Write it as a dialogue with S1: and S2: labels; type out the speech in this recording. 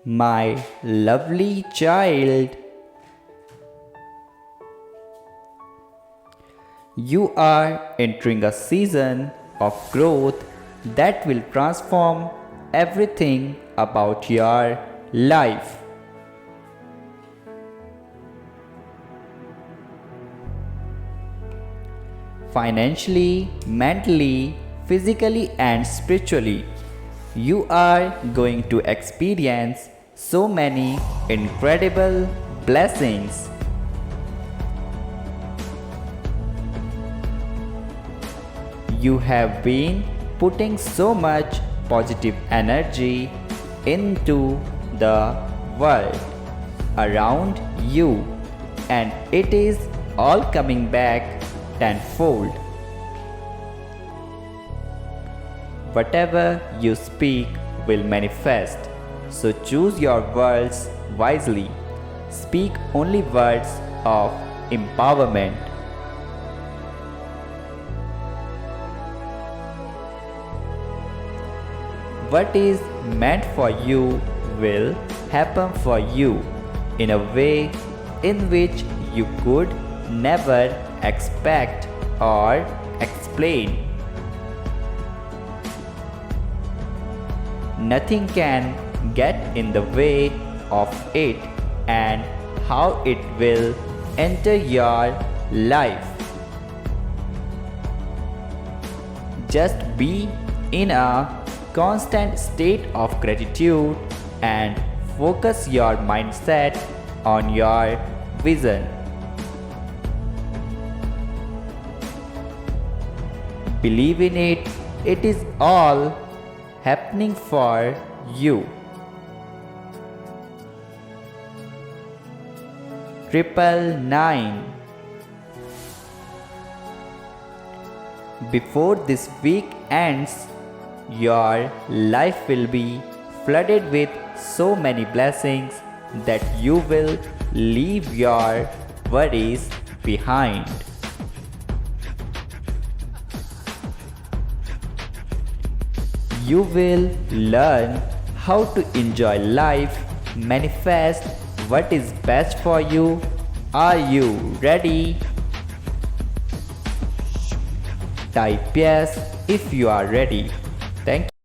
S1: My lovely child, you are entering a season of growth that will transform everything about your life. Financially, mentally, physically, and spiritually, you are going to experience so many incredible blessings. You have been putting so much positive energy into the world around you, and it is all coming back tenfold. Whatever you speak will manifest, so choose your words wisely. Speak only words of empowerment. What is meant for you will happen for you in a way in which you could never expect or explain. Nothing can get in the way of it and how it will enter your life. Just be in a constant state of gratitude and focus your mindset on your vision. Believe in it, it is all happening for you. 999. Before this week ends, your life will be flooded with so many blessings that you will leave your worries behind. You will learn how to enjoy life, manifest what is best for you. Are you ready? Type yes if you are ready.